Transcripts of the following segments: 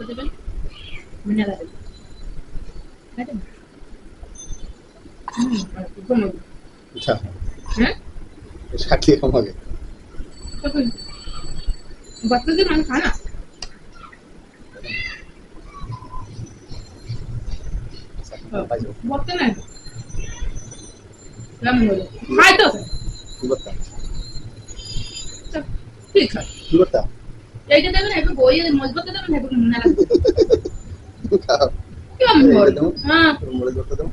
দেবেন মিনারা দেবেন আচ্ছা হ্যাঁ শাকিয়ে কমাবে বাচ্চাদের মানে খায় না বলতে নাই কেমন হলো খাই তো কি করতাম ঠিক আছে কি করতাম এইটা দেবেন একটু বইয়ে মজবুতে দেবেন একটু মিনারা খাও কেমন হলো হ্যাঁ মরে করতে দাও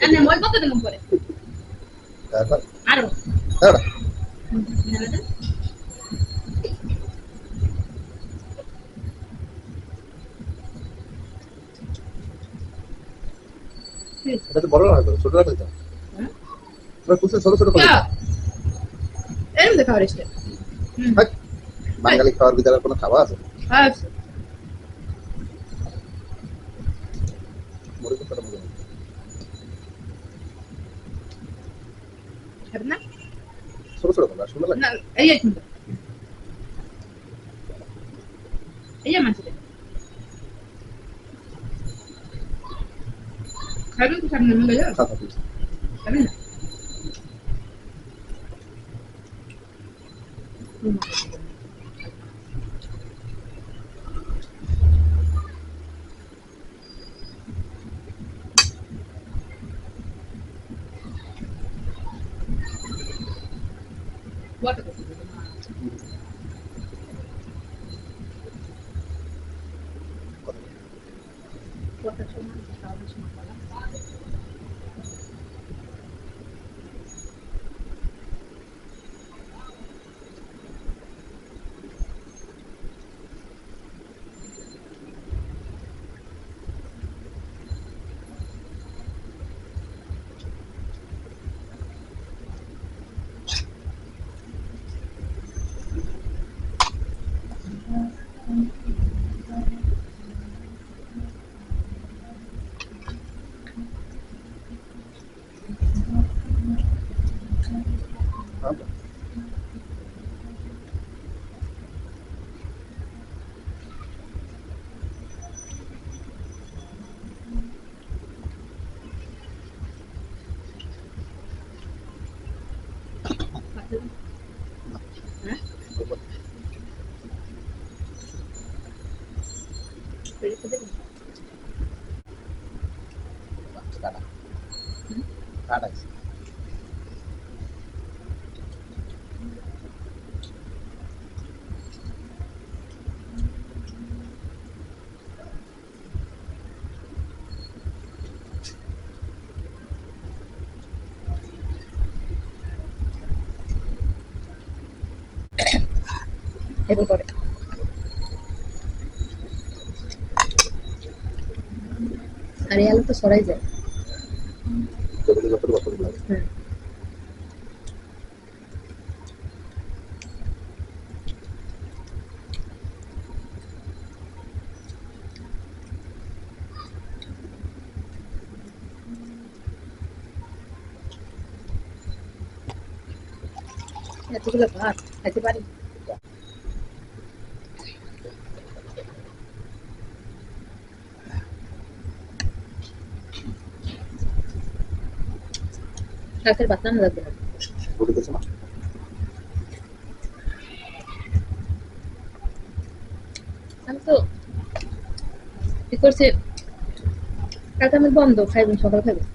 এনে মজবুতে দেবেন পরে তারপর আরো দাঁড়া মিনারা দেন এটা তো বড় রাখো ছোট রাখো তো হ্যাঁ এবার কুচে ছোট ছোট করে এরম দেখা হরিস বাঙালি খাওয়ার ভিতরে কোনো খাওয়া আছে আচ্ছা মরে করতে মজা খাবেন না ছোট ছোট করে সুন্দর লাগে না এই এক মিনিট এই মাছ খাবেন কি খাবেন না মনে হয় খাতা পিস খাবেন না What? কাটা এবার করে আর এই আলু তো সরাই যায় হ্যাঁ এতগুলো ভাত খাইতে পারি কাকের ভাত না লাগবে না আমি তো কি করছি কালকে আমি বন্ধ খাইবেন সকাল খাইবেন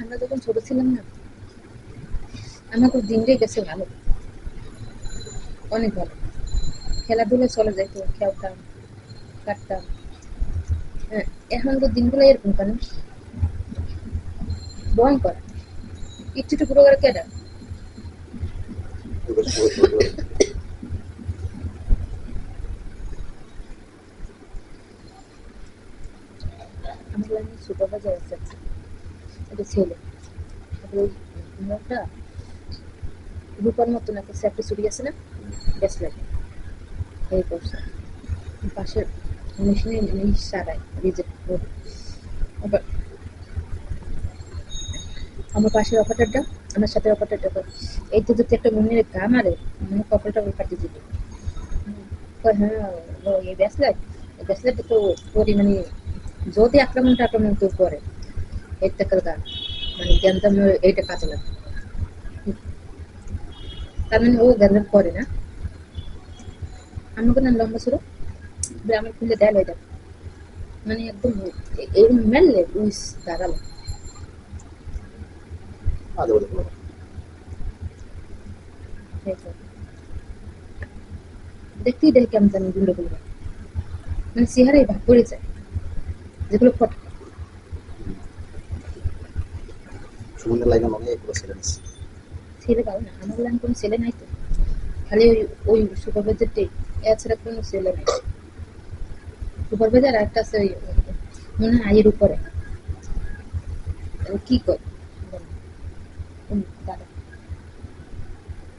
আমরা যখন ছোট ছিলাম না আমার তো দিনটাই গেছে ভালো অনেক ভালো খেলাধুলা চলে যাইতো খেলতাম কাটতাম হ্যাঁ এখন তো দিনগুলো এরকম কেন ভয়ঙ্কর একটু পুরো করে কেটে সুপারভাইজার আছে এটা ছেলে, তারপরে ওই মোটা রূপার মতন একটা সেফটি চুরি আছে না, গ্যাস লাগে এই করছে পাশের মেশিনে জিনিস সারায় রিজেক্ট করে। আবার আমার পাশের অপারেটরটা আমার সাথে অপারেটরটা করে এই তো যদি একটা মনের গা মারে মনে কপালটা কাটি দিবে। হ্যাঁ ও এই ব্যাসলেট তো করি মানে যদি আক্রমণ কেউ করে এর টাকার গান মানে গ্যান্দাম এইটা কাজে লাগে। তার মানে ও গ্যান্দাম করে না, আমাকে না লম্বা ছিল আমার খুলে দেয় ওইটা মানে একদম এরকম মেললে উইস দাঁড়ালো। আজে বাজে কোনো দেখতেই দেখে কেমন জানি গুলো গুলো মানে চেহারাই ভাগ করে যায় যেগুলো ফট সুমনের লাইনে মনে হয় এগুলো ছেড়ে দিচ্ছে। ছেলে পাবো না, আমার লাইন কোনো ছেলে নাই তো, খালি ওই ওই সুপারভাইজারটাই, এছাড়া কোনো ছেলে নাই। সুপারভাইজার একটা আছে ওই মনে হয় আয়ের উপরে কি করে দাদা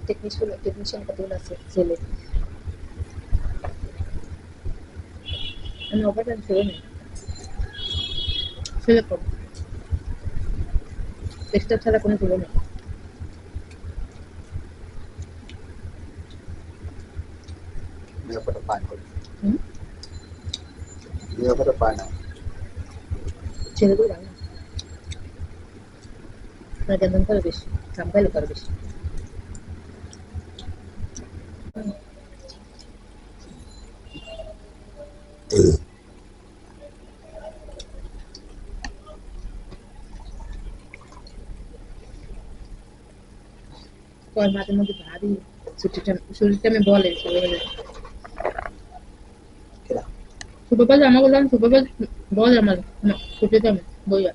টেকনিশিয়ান কতগুলো আছে ছেলে, আমি অপারেটর ছেলে নেই ছেলে কম টেস্টার ছাড়া কোনো ছেলে নেই। নিরাপত্তা পায় না। হুম নিরাপত্তা পায় না। ছেলেগুলো ভালো না, ওরা গেন্দাম করে বেশি, সাম্পাইলে করে বেশি। কয় মাঝে মধ্যে ভারী শরীরটা আমি বলে কেনা সুপারভাইজার আমাকে বললাম সুপারভাইজার বলে আমার না ছুটিতে আমি বইয়া